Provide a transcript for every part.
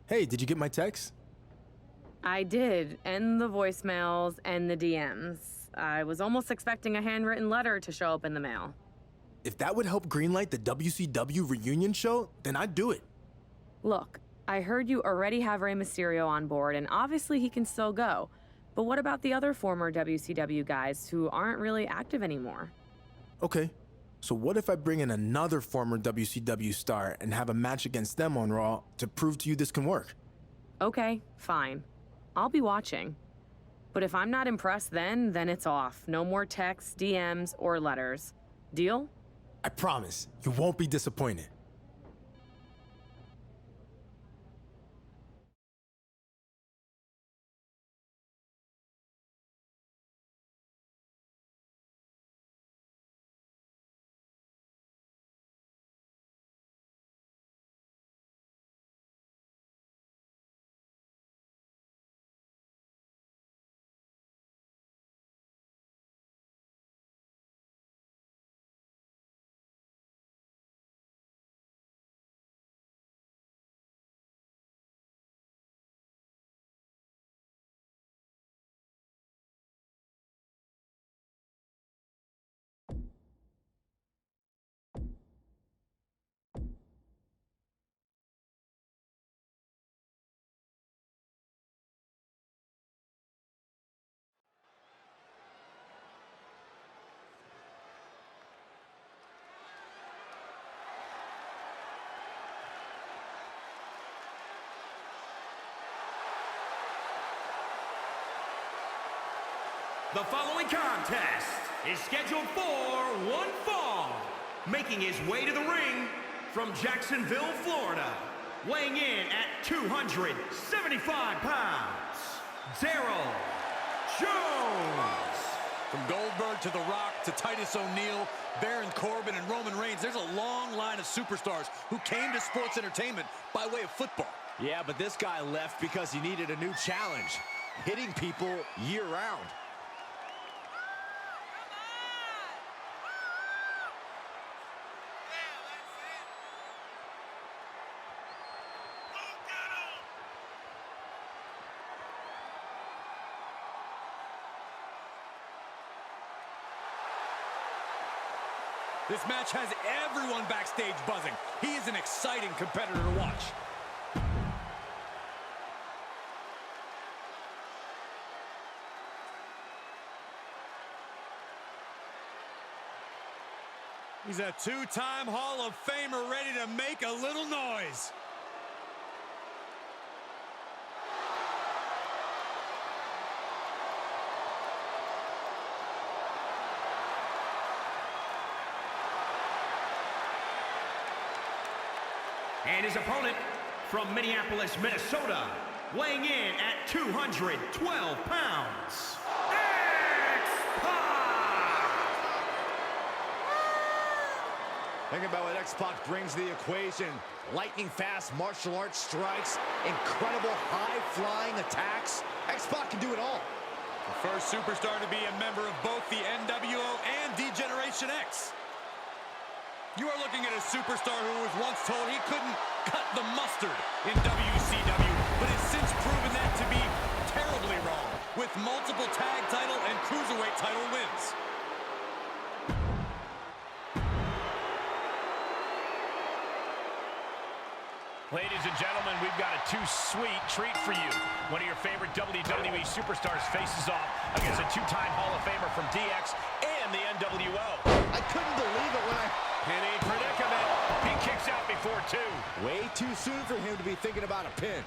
Hey, did you get my text? I did, and the voicemails and the DMs. I was almost expecting a handwritten letter to show up in the mail. If that would help greenlight the WCW reunion show, then I'd do it. Look, I heard you already have Rey Mysterio on board, and obviously he can still go. But what about the other former WCW guys who aren't really active anymore? Okay, so what if I bring in another former WCW star and have a match against them on Raw to prove to you this can work? Okay, fine. I'll be watching. But if I'm not impressed then it's off. No more texts, DMs, or letters. Deal? I promise, you won't be disappointed. The following contest is scheduled for one fall. Making his way to the ring from Jacksonville, Florida, weighing in at 275 pounds, Daryl Jones. From Goldberg to The Rock to Titus O'Neil, Baron Corbin, and Roman Reigns, there's a long line of superstars who came to sports entertainment by way of football. Yeah, but this guy left because he needed a new challenge, hitting people year-round. This match has everyone backstage buzzing. He is an exciting competitor to watch. He's a two-time Hall of Famer ready to make a little noise. And his opponent from Minneapolis, Minnesota, weighing in at 212 pounds, X-Pac! Think about what X-Pac brings to the equation. Lightning-fast martial arts strikes, incredible high-flying attacks. X-Pac can do it all. The first superstar to be a member of both the NWO and D-Generation X. You are looking at a superstar who was once told he couldn't cut the mustard in WCW, but has since proven that to be terribly wrong, with multiple tag title and cruiserweight title wins. Ladies and gentlemen, we've got a too-sweet treat for you. One of your favorite WWE superstars faces off against a two-time Hall of Famer from DX and the NWO. I couldn't believe it when In a predicament, he kicks out before two. Way too soon for him to be thinking about a pin.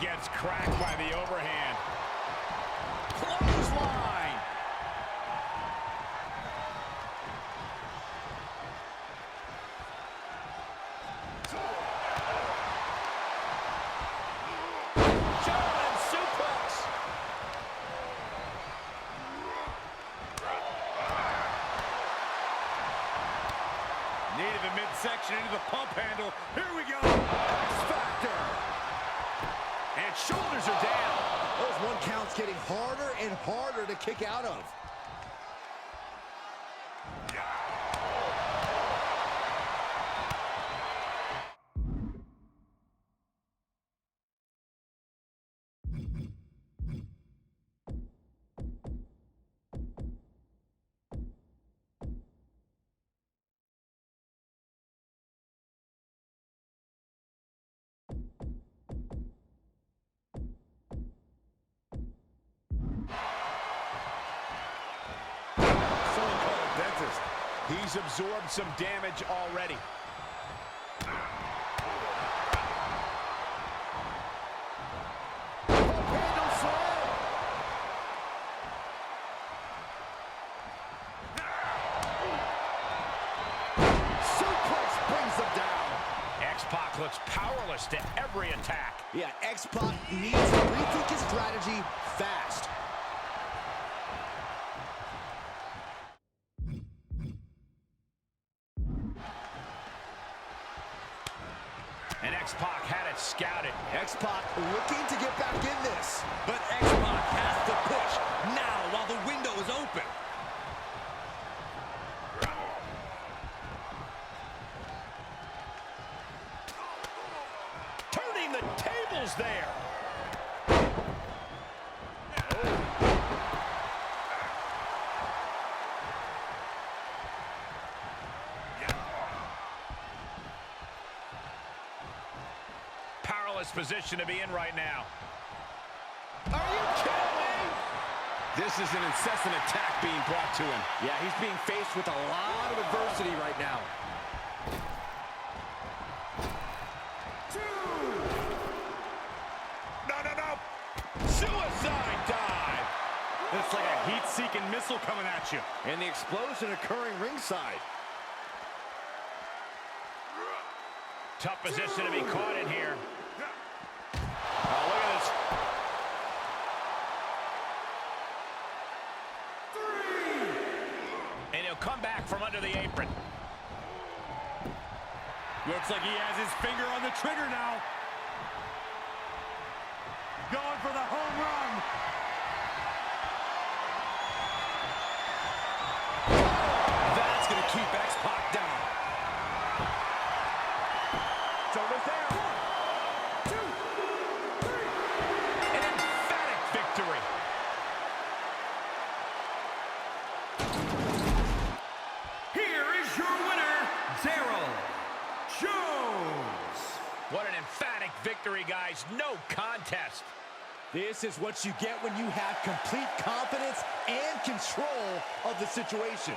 Gets cracked by the overhand. Clothesline. German suplex. Knee to the midsection, into the pump handle. Here we go. X-Factor. And shoulders are down. Those one counts getting harder and harder to kick out of. He's absorbed some damage already. X-Pac looks powerless to every attack. Yeah, X-Pac needs to rethink his strategy fast. And X-Pac had it scouted. X-Pac looking to get back in this. But X-Pac has to push now while the window is open. Turning the tables there. Powerless position to be in right now. Are you kidding me? This is an incessant attack being brought to him. Yeah, he's being faced with a lot of adversity right now. No. Suicide dive. It's like a heat-seeking missile coming at you. And the explosion occurring ringside. Tough position to be caught in here. Oh, look at this. And he'll come back from under the apron. Looks like he has his finger on the trigger now. Going for the home run. That's going to keep X-Pac down. Shoulders down. 1, 2, 3. An emphatic victory. Here is your winner, Daryl Jones. What an emphatic victory, guys. No contest. This is what you get when you have complete confidence and control of the situation.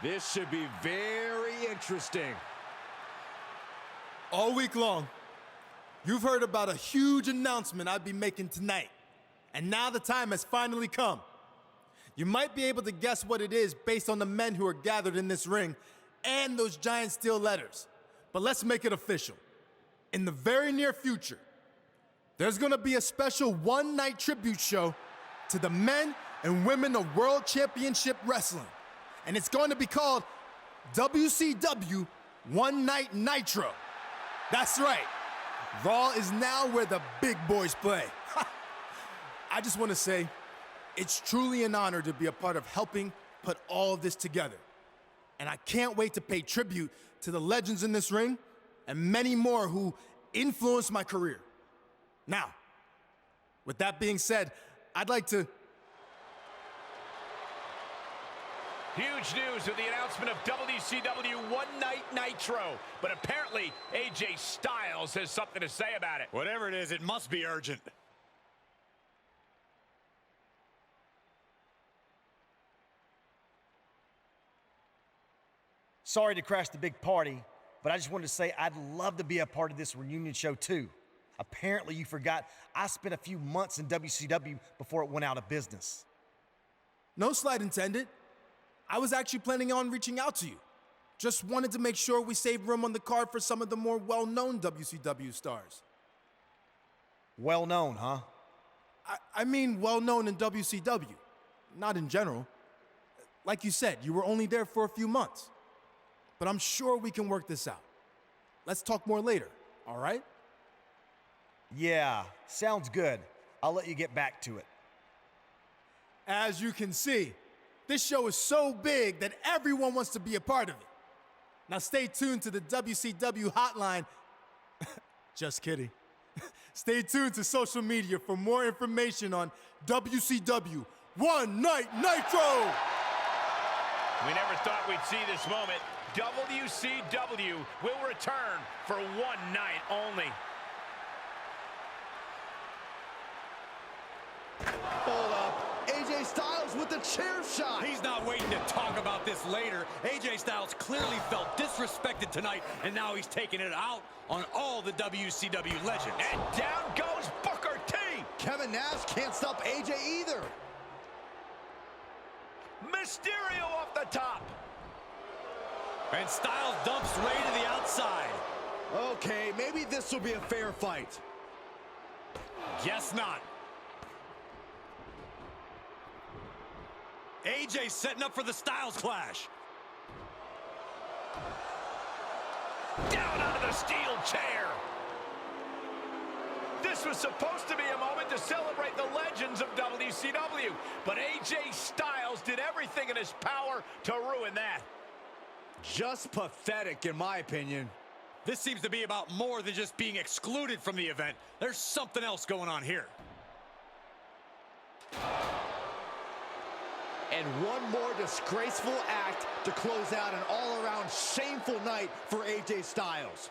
This should be very interesting. All week long, you've heard about a huge announcement I'd be making tonight. And now the time has finally come. You might be able to guess what it is based on the men who are gathered in this ring and those giant steel letters. But let's make it official. In the very near future, there's gonna be a special one-night tribute show to the men and women of World Championship Wrestling. And it's going to be called WCW One Night Nitro. That's right. Raw is now where the big boys play. I just want to say, it's truly an honor to be a part of helping put all of this together. And I can't wait to pay tribute to the legends in this ring and many more who influenced my career. Now, with that being said, I'd like to... Huge news with the announcement of WCW One Night Nitro. But apparently, AJ Styles has something to say about it. Whatever it is, it must be urgent. Sorry to crash the big party, but I just wanted to say I'd love to be a part of this reunion show too. Apparently you forgot I spent a few months in WCW before it went out of business. No slight intended. I was actually planning on reaching out to you. Just wanted to make sure we saved room on the card for some of the more well-known WCW stars. Well known, huh? I mean well-known in WCW, not in general. Like you said, you were only there for a few months. But I'm sure we can work this out. Let's talk more later, all right? Yeah, sounds good. I'll let you get back to it. As you can see, this show is so big that everyone wants to be a part of it. Now stay tuned to the WCW hotline. Just kidding. Stay tuned to social media for more information on WCW One Night Nitro! We never thought we'd see this moment. WCW will return for one night only. Hold up. AJ Styles with the chair shot. He's not waiting to talk about this later. AJ Styles clearly felt disrespected tonight, and now he's taking it out on all the WCW legends. And down goes Booker T. Kevin Nash can't stop AJ either. Mysterio off the top. And Styles dumps Ray to the outside. Okay, maybe this will be a fair fight. Guess not. AJ setting up for the Styles Clash. Down onto the steel chair. This was supposed to be a moment to celebrate the legends of WCW, but AJ Styles did everything in his power to ruin that. Just pathetic, in my opinion. This seems to be about more than just being excluded from the event. There's something else going on here. And one more disgraceful act to close out an all-around shameful night for AJ Styles.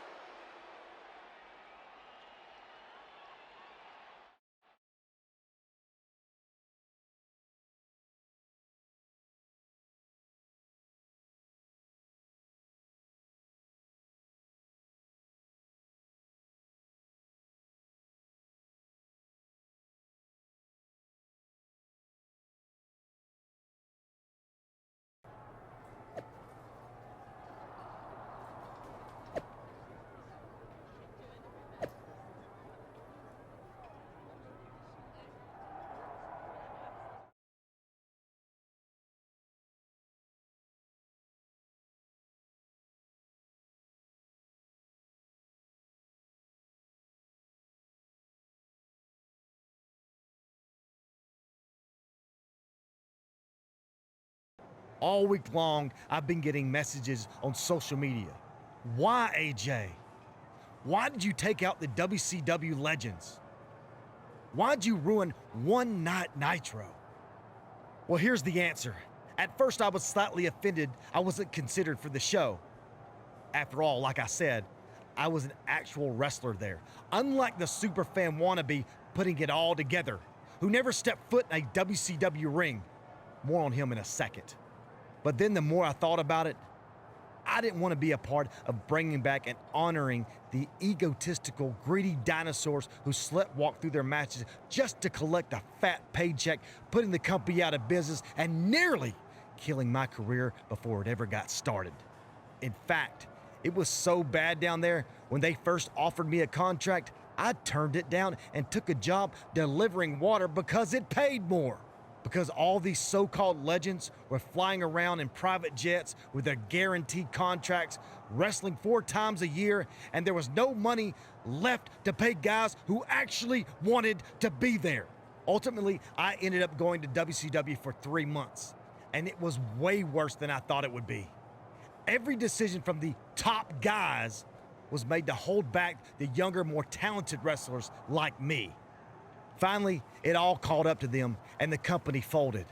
All week long, I've been getting messages on social media. Why, AJ? Why did you take out the WCW legends? Why'd you ruin One Night Nitro? Well, here's the answer. At first, I was slightly offended I wasn't considered for the show. After all, like I said, I was an actual wrestler there, unlike the superfan wannabe putting it all together, who never stepped foot in a WCW ring. More on him in a second. But then the more I thought about it, I didn't want to be a part of bringing back and honoring the egotistical, greedy dinosaurs who sleptwalk through their matches just to collect a fat paycheck, putting the company out of business and nearly killing my career before it ever got started. In fact, it was so bad down there, when they first offered me a contract, I turned it down and took a job delivering water because it paid more. Because all these so-called legends were flying around in private jets with their guaranteed contracts, wrestling 4 times a year, and there was no money left to pay guys who actually wanted to be there. Ultimately, I ended up going to WCW for 3 months, and it was way worse than I thought it would be. Every decision from the top guys was made to hold back the younger, more talented wrestlers like me. Finally, it all caught up to them, and the company folded.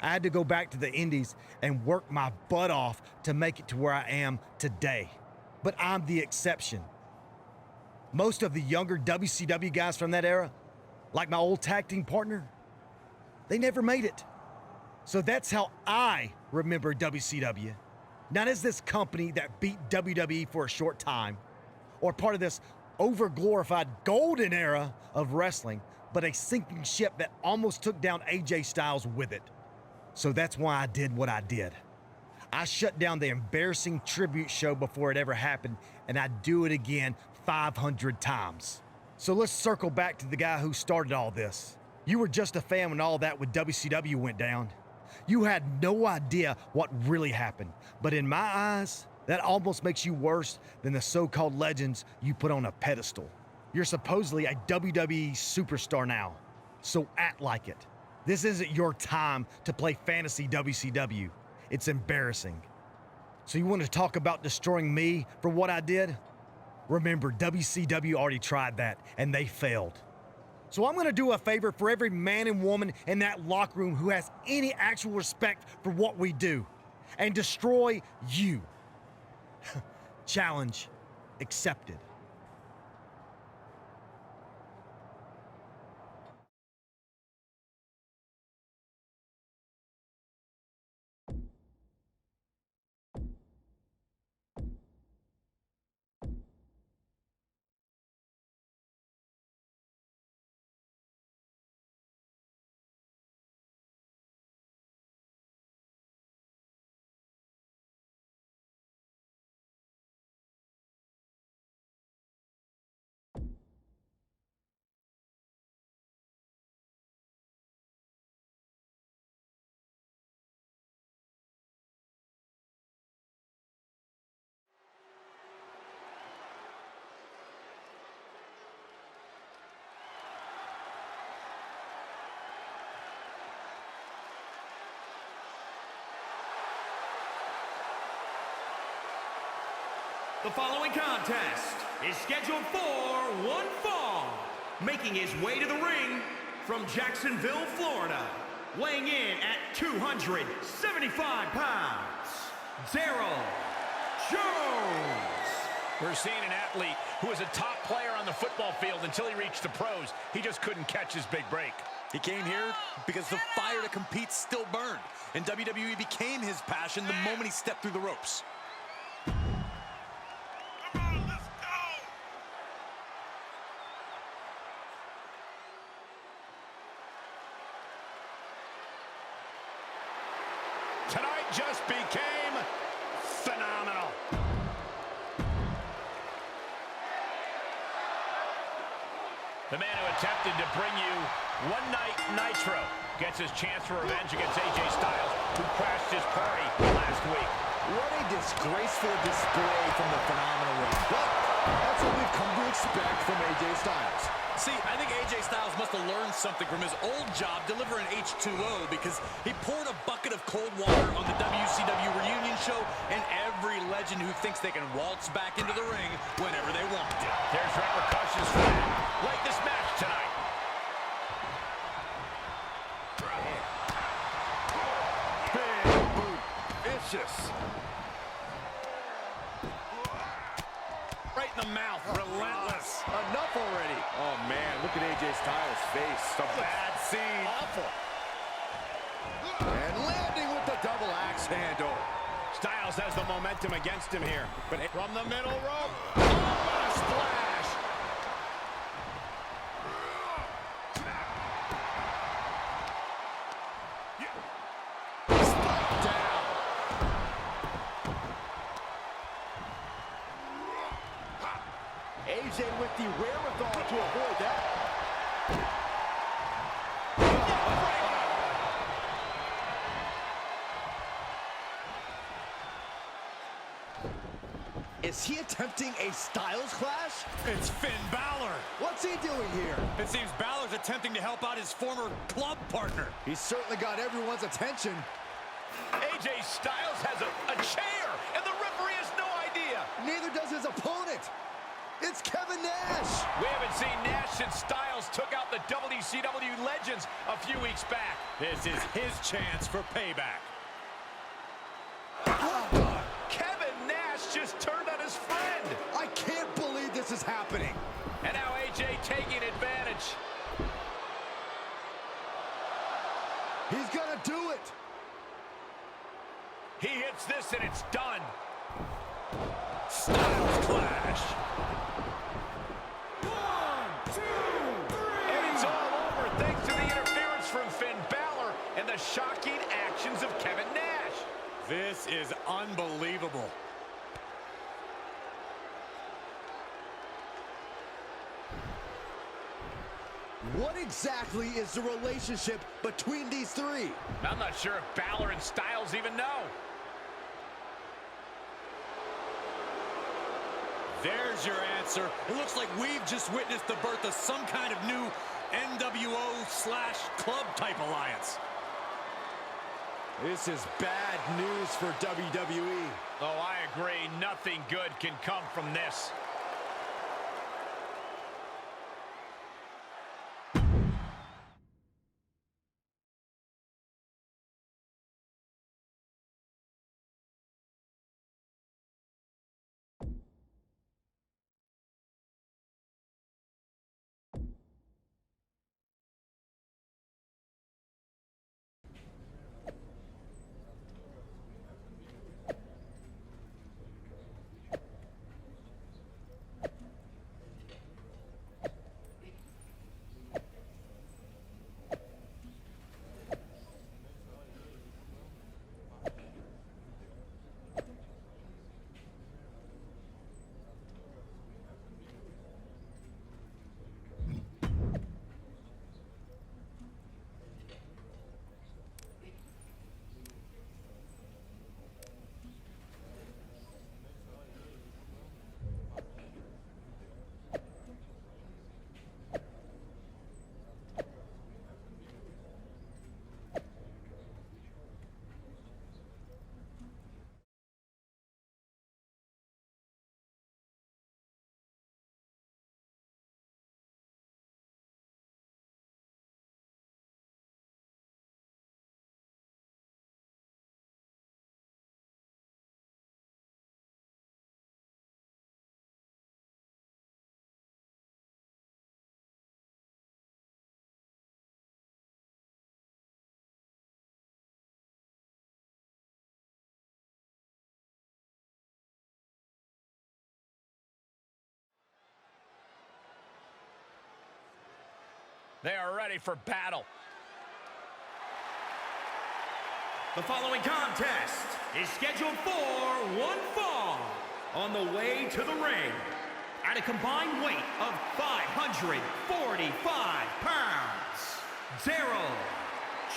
I had to go back to the Indies and work my butt off to make it to where I am today. But I'm the exception. Most of the younger WCW guys from that era, like my old tag team partner, they never made it. So that's how I remember WCW. Not as this company that beat WWE for a short time, or part of this over-glorified golden era of wrestling, but a sinking ship that almost took down AJ Styles with it. So that's why I did what I did. I shut down the embarrassing tribute show before it ever happened, and I'd do it again 500 times. So let's circle back to the guy who started all this. You were just a fan when all that with WCW went down. You had no idea what really happened, but in my eyes, that almost makes you worse than the so-called legends you put on a pedestal. You're supposedly a WWE superstar now, so act like it. This isn't your time to play fantasy WCW. It's embarrassing. So you want to talk about destroying me for what I did? Remember, WCW already tried that, and they failed. So I'm going to do a favor for every man and woman in that locker room who has any actual respect for what we do, and destroy you. Challenge accepted. The following contest is scheduled for one fall. Making his way to the ring from Jacksonville, Florida, weighing in at 275 pounds, Daryl Jones. We're seeing an athlete who was a top player on the football field until he reached the pros. He just couldn't catch his big break. He came here because the fire to compete still burned, and WWE became his passion the moment he stepped through the ropes. Tonight just became phenomenal. The man who attempted to bring you One Night Nitro gets his chance for revenge against AJ Styles, who crashed his party last week. What a disgraceful display from the Phenomenal One. But that's what we've come to expect from AJ Styles. See, I think AJ Styles must have learned something from his old job delivering H2O, because he poured a bucket of cold water on the WCW reunion show, and every legend who thinks they can waltz back into the ring whenever they want to. There's repercussions for that. Like this match tonight. Big boot. Vicious. Right in the mouth. Relentless. Enough already. Oh, man. Look at AJ Styles' face. A bad scene. Awful. And landing with the double axe handle. Styles has the momentum against him here. But from the middle rope. Oh, what a splash. Down. AJ with the wherewithal to avoid that. Is he attempting a Styles clash? It's Finn Balor. What's he doing here? It seems Balor's attempting to help out his former club partner. He's certainly got everyone's attention. AJ Styles has a chair, and the referee has no idea. Neither does his opponent. It's Kevin Nash. We haven't seen Nash since Styles took out the WCW legends a few weeks back. This is his chance for payback. Kevin Nash just turned on his friend. I can't believe this is happening. And now AJ taking advantage. He's gonna do it. He hits this and it's done. Styles clash. 1, 2, 3. And it's all over thanks to the interference from Finn Balor and the shocking actions of Kevin Nash. This is unbelievable. What exactly is the relationship between these three? I'm not sure if Balor and Styles even know. There's your answer. It looks like we've just witnessed the birth of some kind of new NWO/club type alliance. This is bad news for WWE. Oh, I agree. Nothing good can come from this. They are ready for battle. The following contest is scheduled for one fall. On the way to the ring, at a combined weight of 545 pounds, Daryl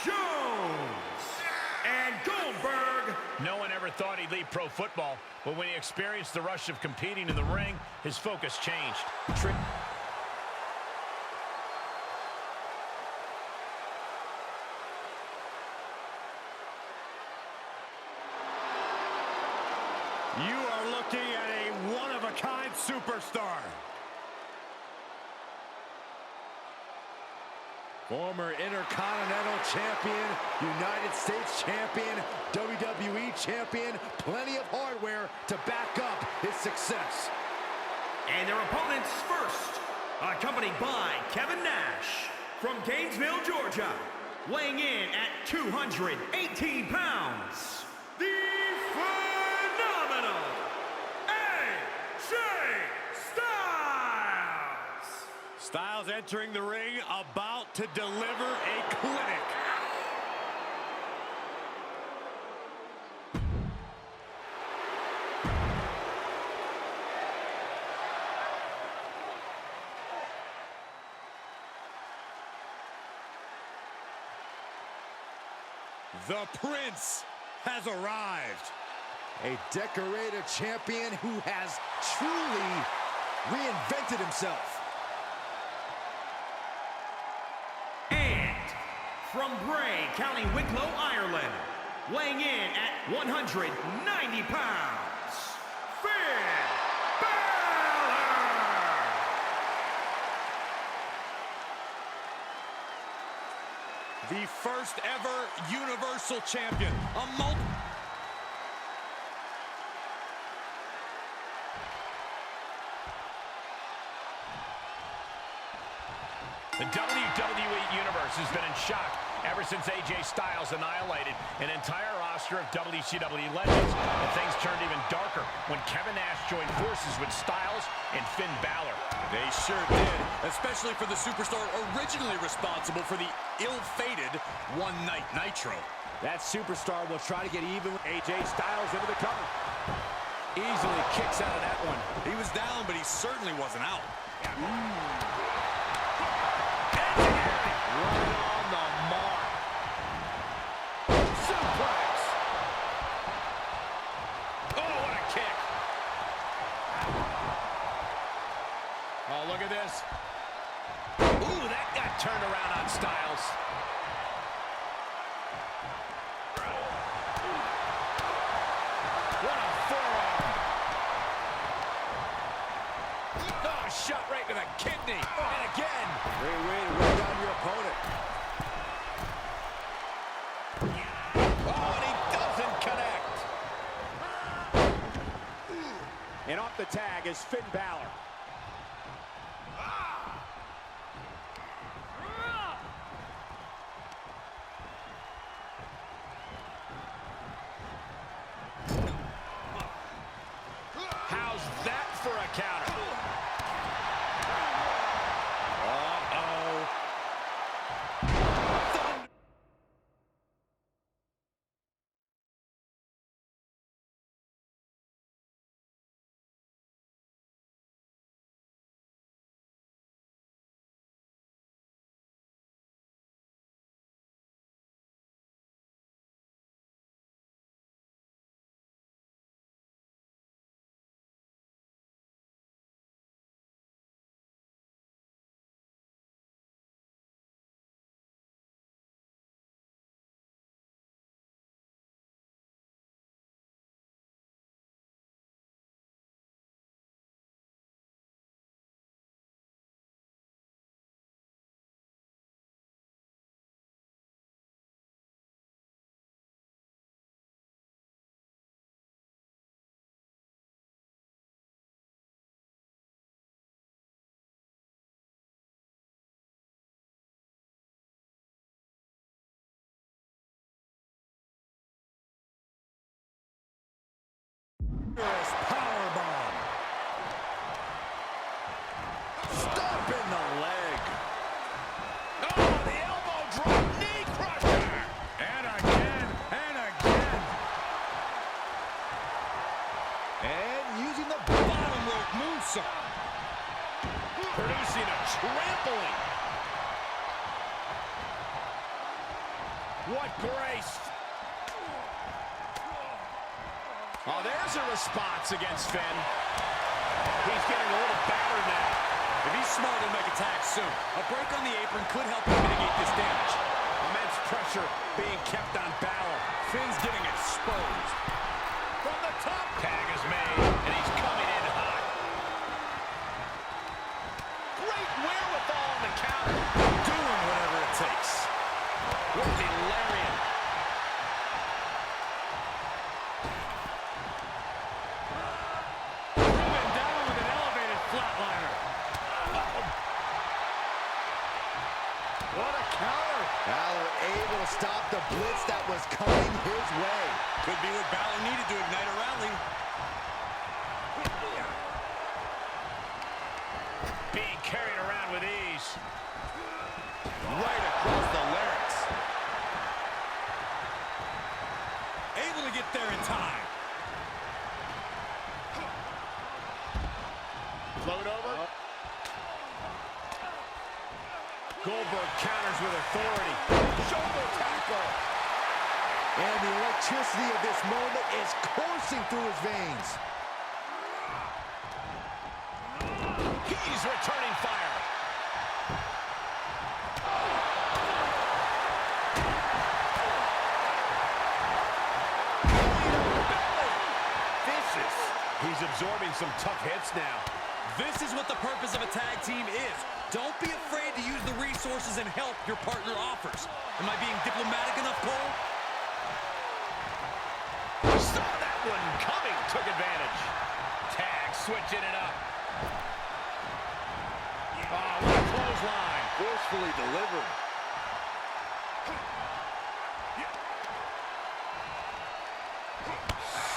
Jones and Goldberg. No one ever thought he'd leave pro football, but when he experienced the rush of competing in the ring, his focus changed. You are looking at a one-of-a-kind superstar. Former Intercontinental Champion, United States Champion, WWE Champion, plenty of hardware to back up his success. And their opponents first, accompanied by Kevin Nash from Gainesville, Georgia, weighing in at 218 pounds, the phenomenal AJ Styles. Styles entering the ring, about to deliver a clinic. The Prince has arrived. A decorated champion who has truly reinvented himself. And from Bray, County Wicklow, Ireland, weighing in at 190 pounds, Finn Balor. The first ever Universal Champion. The WWE Universe has been in shock ever since AJ Styles annihilated an entire roster of WCW legends, and things turned even darker when Kevin Nash joined forces with Styles and Finn Balor. They sure did, especially for the superstar originally responsible for the ill-fated One Night Nitro. That superstar will try to get even with AJ Styles into the cover. Easily kicks out of that one. He was down, but he certainly wasn't out. Right on the mark. Suplex. Oh, what a kick. Oh, look at this. Ooh, that got turned around on Styles. What a forearm. Oh, shot right to the kidney. And again. Great way to wear down your opponent. Oh, and he doesn't connect. And off the tag is Finn Balor. How's that for a counter? Powerbomb. Stomping the leg. Oh, the elbow drop, knee crusher. And again, and again. And using the Bottom rope moonsault. Producing a trampling. What grace. Oh, there's a response against Finn. He's getting a little battered now. If he's smart, he'll make a tag soon. A break on the apron could help him mitigate this damage. Immense pressure being kept on Balor. Finn's getting exposed. From the top. Tag is made, and he's coming in hot. Great wherewithal on the counter. Doing whatever it takes. With the lariat. Driven down with an elevated flatliner. What a counter. Balor able to stop the blitz that was coming his way. Could be what Balor needed to ignite a rally. Being carried around with ease. Right across the larynx. Able to get there in time. Float over. Goldberg counters with authority. Shoulder tackle. And the electricity of this moment is coursing through his veins. He's returning fire. Vicious. He's absorbing some tough hits now. This is what the purpose of a tag team is, Don't be afraid to use the resources and help your partner offers. Am I being diplomatic enough, Cole? Saw that one coming, took advantage. Tag, switching it up. Oh, what a clothesline. Forcefully delivered.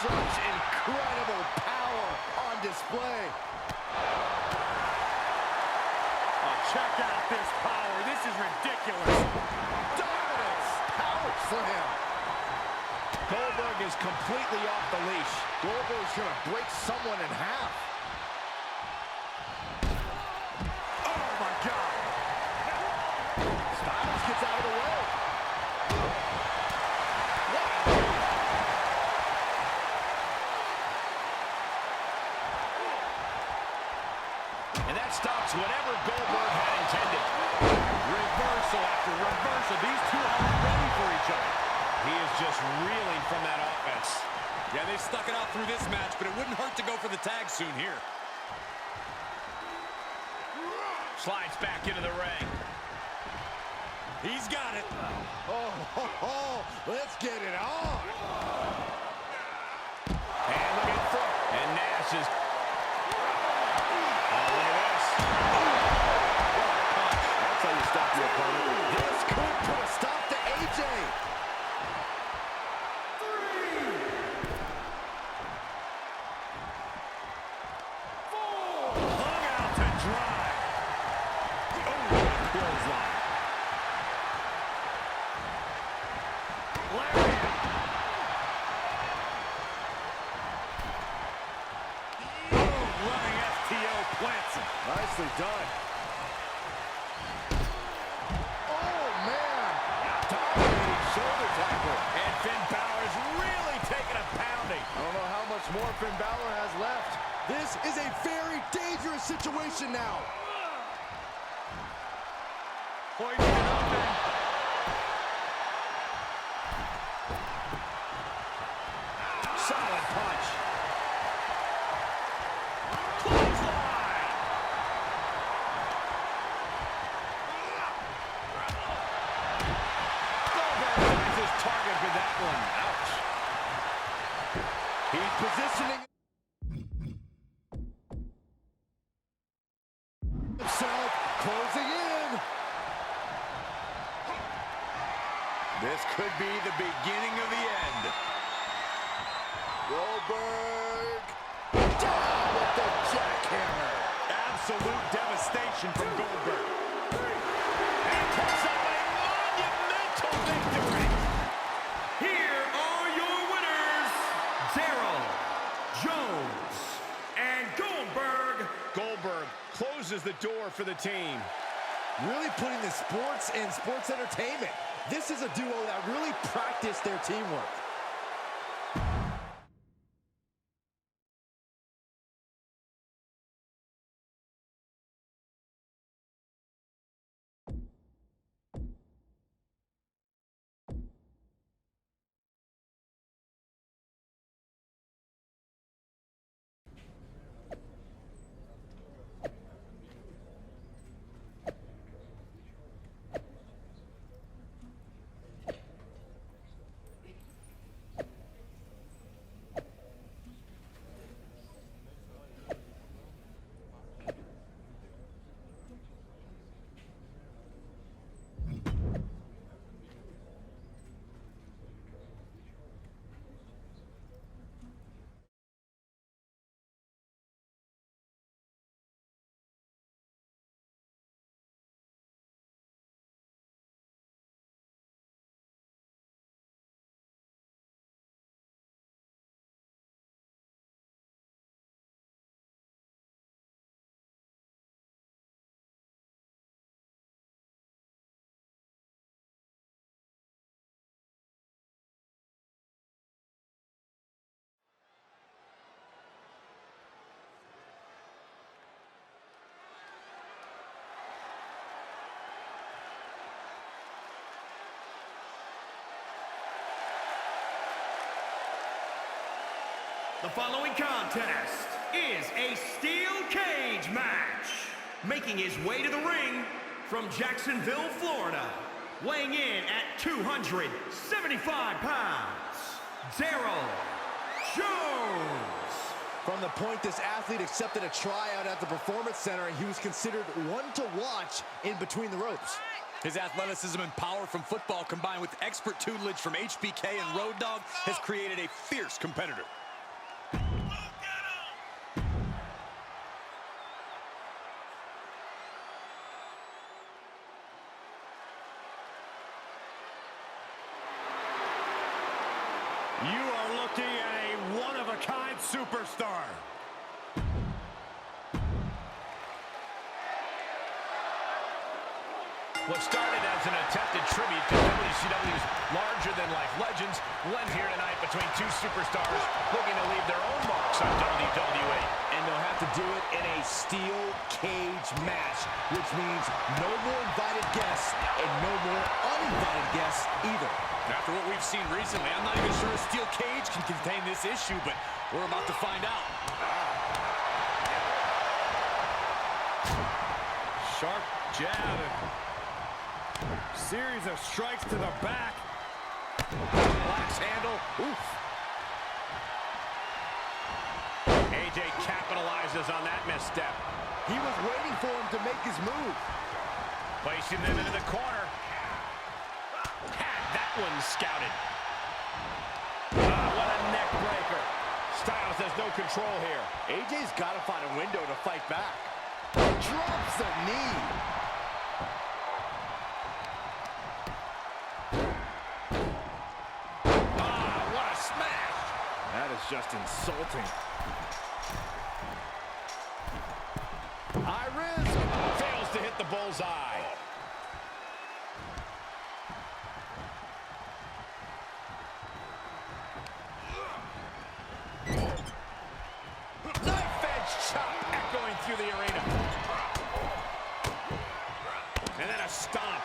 Such incredible power on display. Oh, check out this power. This is ridiculous. Dominance. Power slam. Goldberg is completely off the leash. Goldberg's gonna break someone in half. Oh my God. Styles gets out of the way. And that stops whatever Goldberg had intended. Reversal after reversal. These two are ready for each other. He is just reeling from that offense. Yeah, they stuck it out through this match, but it wouldn't hurt to go for the tag soon here. Slides back into the ring. He's got it. Oh, let's get it on. And look in front. And Nash is... Oh, look at this. What a punch. That's how you stop your opponent. This could put a stop to AJ. Hung out to dry. Oh, what a clothesline. Lariat. Running FTO plants him. Nicely done. Oh, man. Dominating shoulder tackle. And Finn Balor's really taking a pounding. I don't know how much more Finn Balor has left. This is a very dangerous situation now. Hoisted up and... Solid punch. Clothesline. Goldberg finds his target with that one. Ouch. He's positioning himself, closing in. This could be the beginning of the end. Goldberg down with the jackhammer. Absolute devastation from Goldberg. And picks up a monumental victory. Here are your winners, Daryl, Jones, and Goldberg. Goldberg closes the door for the team. Really putting the sports in sports entertainment. This is a duo that really practiced their teamwork. The following contest is a steel cage match making his way to the ring from Jacksonville, Florida, weighing in at 275 pounds, Daryl Jones. From the point this athlete accepted a tryout at the Performance Center, he was considered one to watch in between the ropes. His athleticism and power from football combined with expert tutelage from HBK and Road Dogg has created a fierce competitor. You are looking at a one-of-a-kind superstar. What started as an attempted tribute to WCW's larger-than-life legends blend here tonight between two superstars looking to leave their own marks on WWE. And they'll have to do it in a steel cage match, which means no more invited guests and no more uninvited guests either. After what we've seen recently, I'm not even sure a steel cage can contain this issue, but we're about to find out. Sharp jab. Series of strikes to the back. Axe handle. Oof. AJ capitalizes on that misstep. He was waiting for him to make his move. Placing them into the corner. Had that one scouted. What a neck breaker. Styles has no control here. AJ's got to find a window to fight back. Drops the knee. What a smash. That is just insulting. High risk. Fails to hit the bullseye. Knife edge chop echoing through the arena. And then a stomp.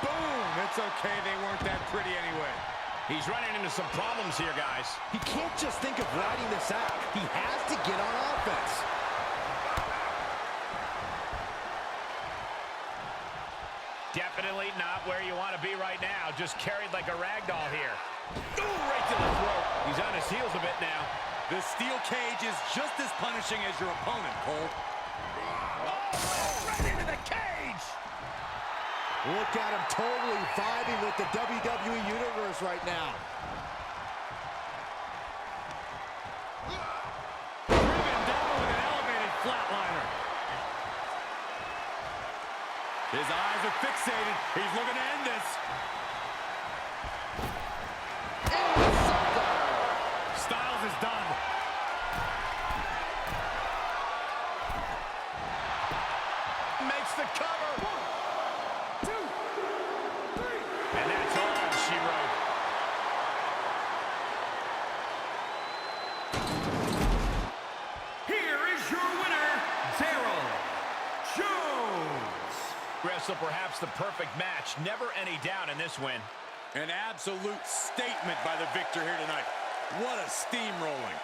Boom! It's okay, they weren't that pretty anyway. He's running into some problems here, guys. He can't just think of riding this out. He has to get on offense. Definitely not where you want to be right now. Just carried like a rag doll here. Ooh, right to the throat. He's on his heels a bit now. The steel cage is just as punishing as your opponent, Cole. Right into the cage! Look at him totally vibing with the WWE Universe right now. Driven down with an elevated flatliner. His eyes are fixated. He's looking to end this. Styles is done. Makes the cover. 1, 2, 3. And that's all she wrote. Here is your winner, Daryl Jones. Wrestle perhaps the perfect match. Never any doubt in this win. An absolute statement by the victor here tonight. What a steamrolling.